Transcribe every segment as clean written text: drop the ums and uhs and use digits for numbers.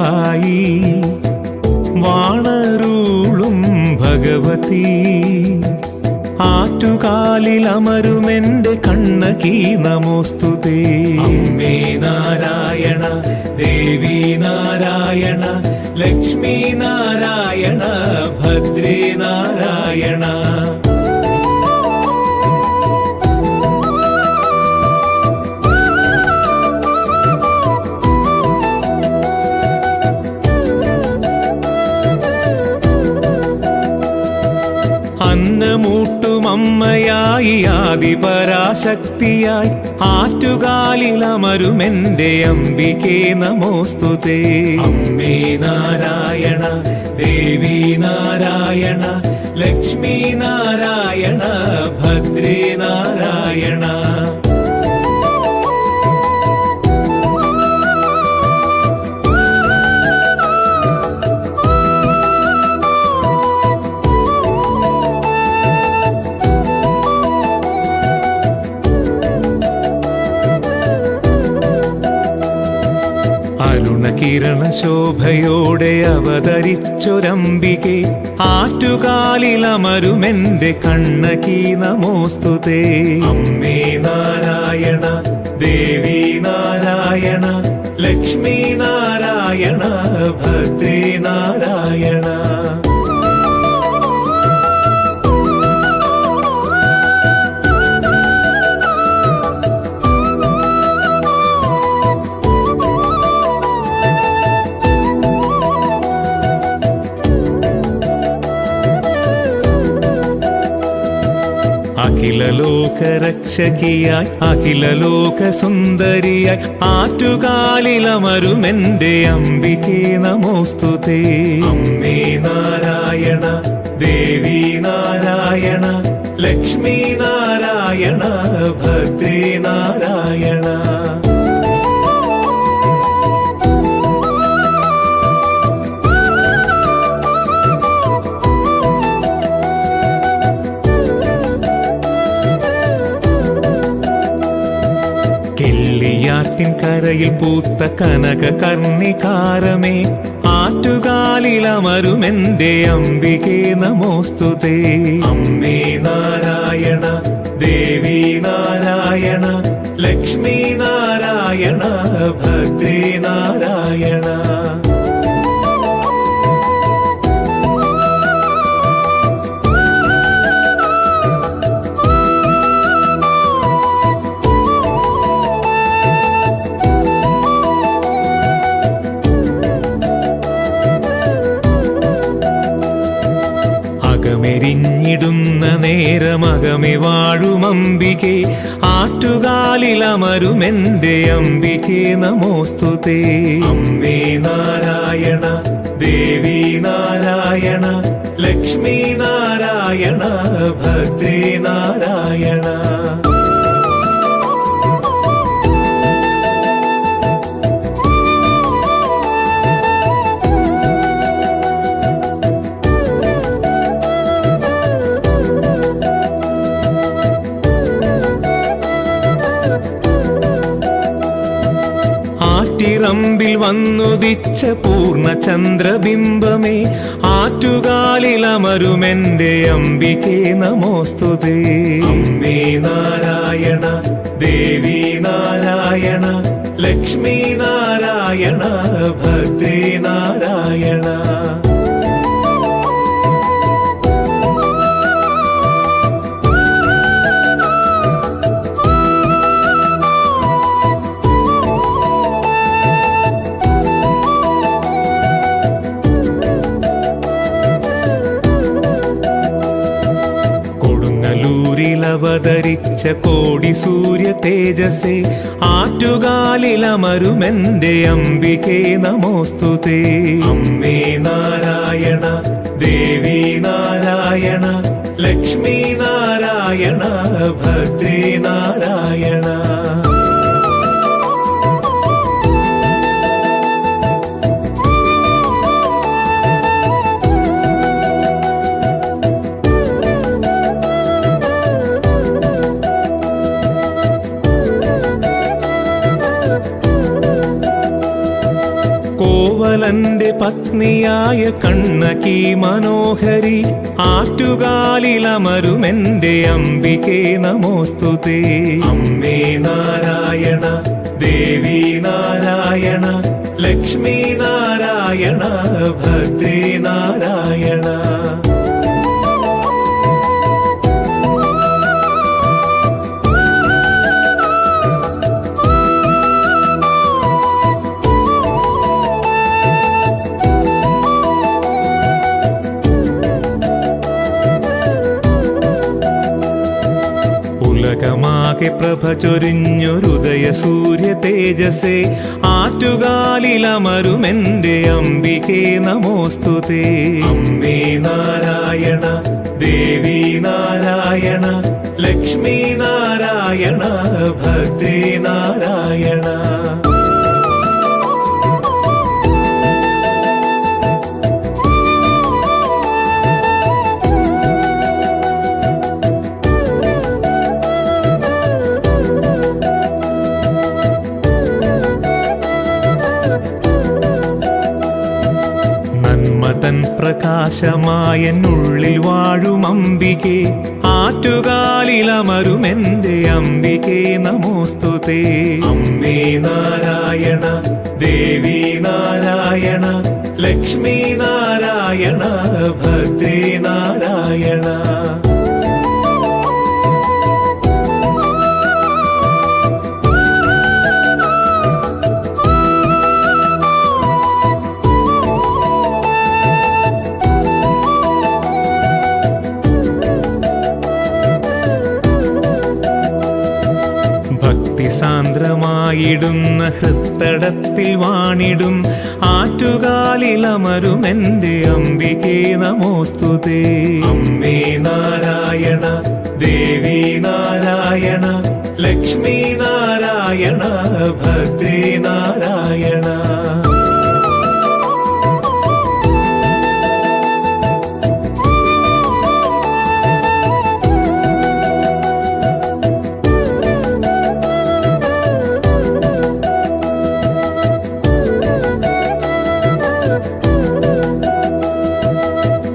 വാണരുളായി വാണരുളും ഭഗവതി ആറ്റുകാലിൽ അമരുമെന്റെ കണ്ണകി നമോസ്തുതേ. അമ്മേ നാരായണ ദേവി നാരായണ ലക്ഷ്മി നാരായണ ഭദ്രേ നാരായണ. അന്നമൂട്ടുമമ്മയായി ആദിപരാശക്തിയായി ആറ്റുകാലിലമരുമെന്റെ അംബികേ നമോസ്തുതേ. അമ്മേ നാരായണ ദേവി നാരായണ ലക്ഷ്മി നാരായണ ഭദ്രേ നാരായണ. കിരണശോഭയോടെ അവതരിച്ചൊരംബികെ ആറ്റുകാലിലമരുമെന്റെ കണ്ണകി നമോസ്തുതേ. അമ്മേ നാരായണ ദേവി നാരായണ ലക്ഷ്മി നാരായണ ഭദ്രേ നാരായണ. അഖിലലോകരക്ഷകിയായി അഖിലലോകസുന്ദരിയായി ആറ്റുകാലിലമരുമെന്റെ അംബികേ നമോസ്തുതേ. അമ്മേ നാരായണ ദേവി നാരായണ ലക്ഷ്മി നാരായണ ഭദ്രേ നാരായണ. കരയിൽ പൂത്ത കനക കർണികാരമേ ആറ്റുകാലിലമരുമെന്റെ അംബികേ നമോസ്തുതേ. അമ്മേ നാരായണ ദേവി നാരായണ ലക്ഷ്മി നാരായണ ഭദ്രേ നാരായണ. അകമെരിഞ്ഞിടുന്ന നേരമകമെ വാഴുമംബികേ ആറ്റുകാലിലമരുമെന്റെ അംബികേ നമോസ്തുതേ. അമ്മേ നാരായണ ദേവി നാരായണ ലക്ഷ്മി നാരായണ ഭദ്രേ നാരായണ. ആറ്റിറമ്പിൽ വന്നുദിച്ച പൂർണ്ണചന്ദ്രബിംബമേ ആറ്റുകാലിലമരുമെന്റെ അംബികേ നമോസ്തുതേ. അമ്മേ നാരായണ ദേവി നാരായണ ലക്ഷ്മി നാരായണ ഭദ്രേ നാരായണ. അവതരിച്ച കോടി സൂര്യ തേജസേ ആറ്റുകാലിലമരുമെന്റെ അംബികേ നമോസ്തുതേ. അമ്മേ നാരായണ ദേവി നാരായണ ലക്ഷ്മി നാരായണ ഭദ്രേ നാരായണ. കോവലന്റെ പത്നിയായ കണ്ണകി മനോഹരി ആറ്റുകാലിലമരുമെന്റെ അംബികേ നമോസ്തുതേ. അമ്മേ നാരായണ ദേവി നാരായണ ലക്ഷ്മി നാരായണ ഭദ്രേ നാരായണ. ഉലകമാകെ പ്രഭ ചൊരിഞ്ഞൊരുദയ സൂര്യ തേജസേ ആറ്റുകാലിലമരുമെന്റെ അംബികേ നമോസ്തുതേ. അമ്മേ നാരായണ ദേവി നാരായണ ലക്ഷ്മി നാരായണ ഭദ്രേ നാരായണ. നന്മതൻ പ്രകാശമായെന്നുള്ളിൽ വാഴും അംബികേ ആറ്റുകാലിലമരുമെന്റെ അംബികേ നമോസ്തുതേ. അമ്മേ നാരായണ ദേവി നാരായണ ലക്ഷ്മി നാരായണ ഭദ്രേ നാരായണ. സാന്ദ്രമായിടുന്ന ഹൃത്തടത്തിൽ വാണിടും ആറ്റുകാലിലമരുമെന്റെ അംബികേ നമോസ്തുതേ. അമ്മേ നാരായണ ദേവി നാരായണ ലക്ഷ്മി നാരായണ ഭദ്രേ നാരായണ.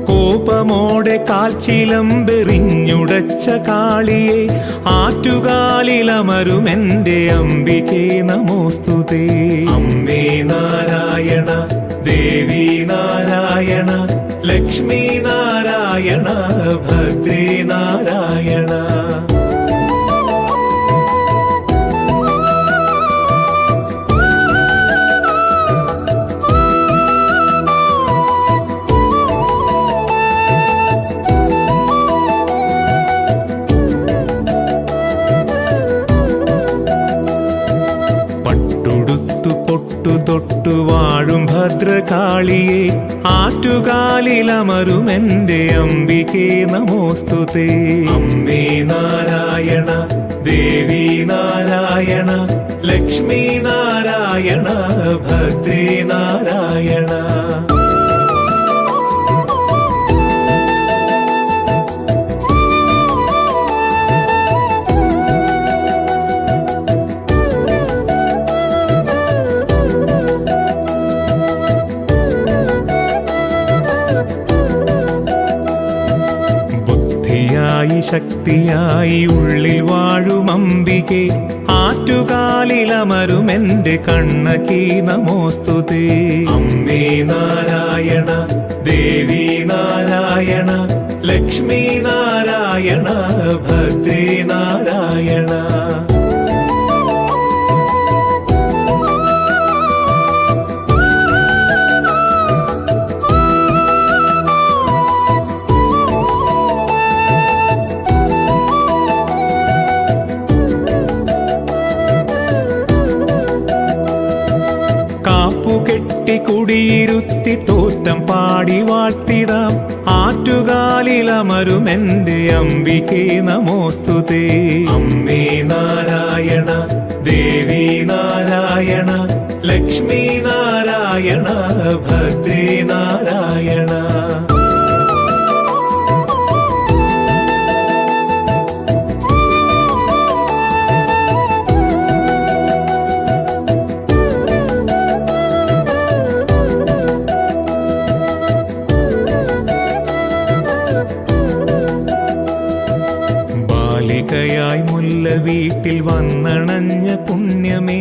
കോപമോടെ കാൽച്ചിലമ്പെറിഞ്ഞുടച്ച കാളിയെ ആറ്റുകാലിലമരുമെന്റെ അംബികേ നമോസ്തുതേ. അമ്മേ നാരായണ ദേവി നാരായണ ലക്ഷ്മി നാരായണ ഭദ്രേ നാരായണ. തൊട്ടു വാഴും ഭദ്രകാളിയെ ആറ്റുകാലിലമരുമെന്റെ അംബികേ നമോസ്തുതേ. അമ്മേ നാരായണ ദേവി നാരായണ ലക്ഷ്മി നാരായണ ഭദ്രേ നാരായണ. ശക്തിയായി ഉള്ളിൽ വാഴും അംബികേ ആറ്റുകാലിലമരുമെന്റെ കണ്ണകി നമോസ്തുതേ. അമ്മേ നാരായണ ദേവി നാരായണ ലക്ഷ്മി നാരായണ ഭദ്രേ നാരായണ. കുടിയിരുത്തി തോറ്റം പാടി വാഴ്ത്തിടാം ആറ്റുകാലിലമരുമെന്റെ അംബികേ നമോസ്തുതേ. അമ്മേ നാരായണ ദേവി നാരായണ ലക്ഷ്മി നാരായണ ഭദ്രേ നാരായണ. വീട്ടിൽ വന്നണഞ്ഞ പുണ്യമേ,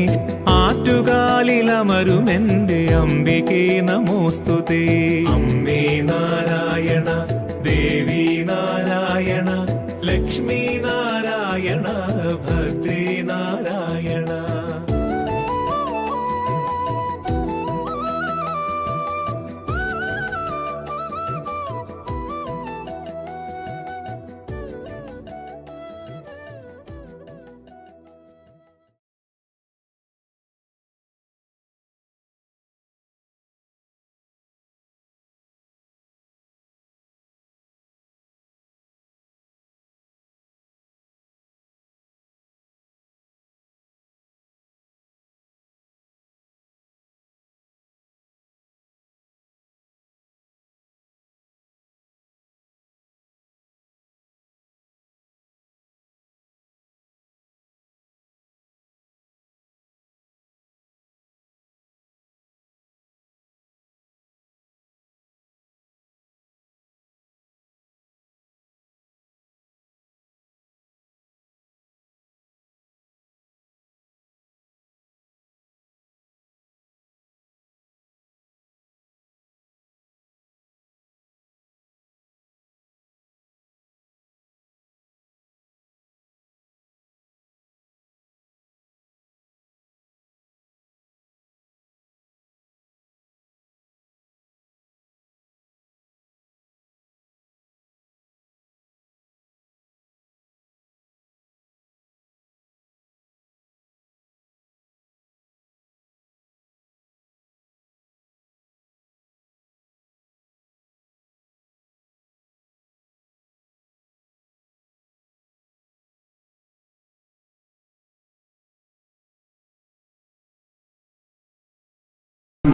ആറ്റുകാലിലമരുമെന്റെ അംബികേ നമോസ്തുതേ. അമ്മേ നാരായണ, ദേവി നാരായണ, ലക്ഷ്മി നാരായണ.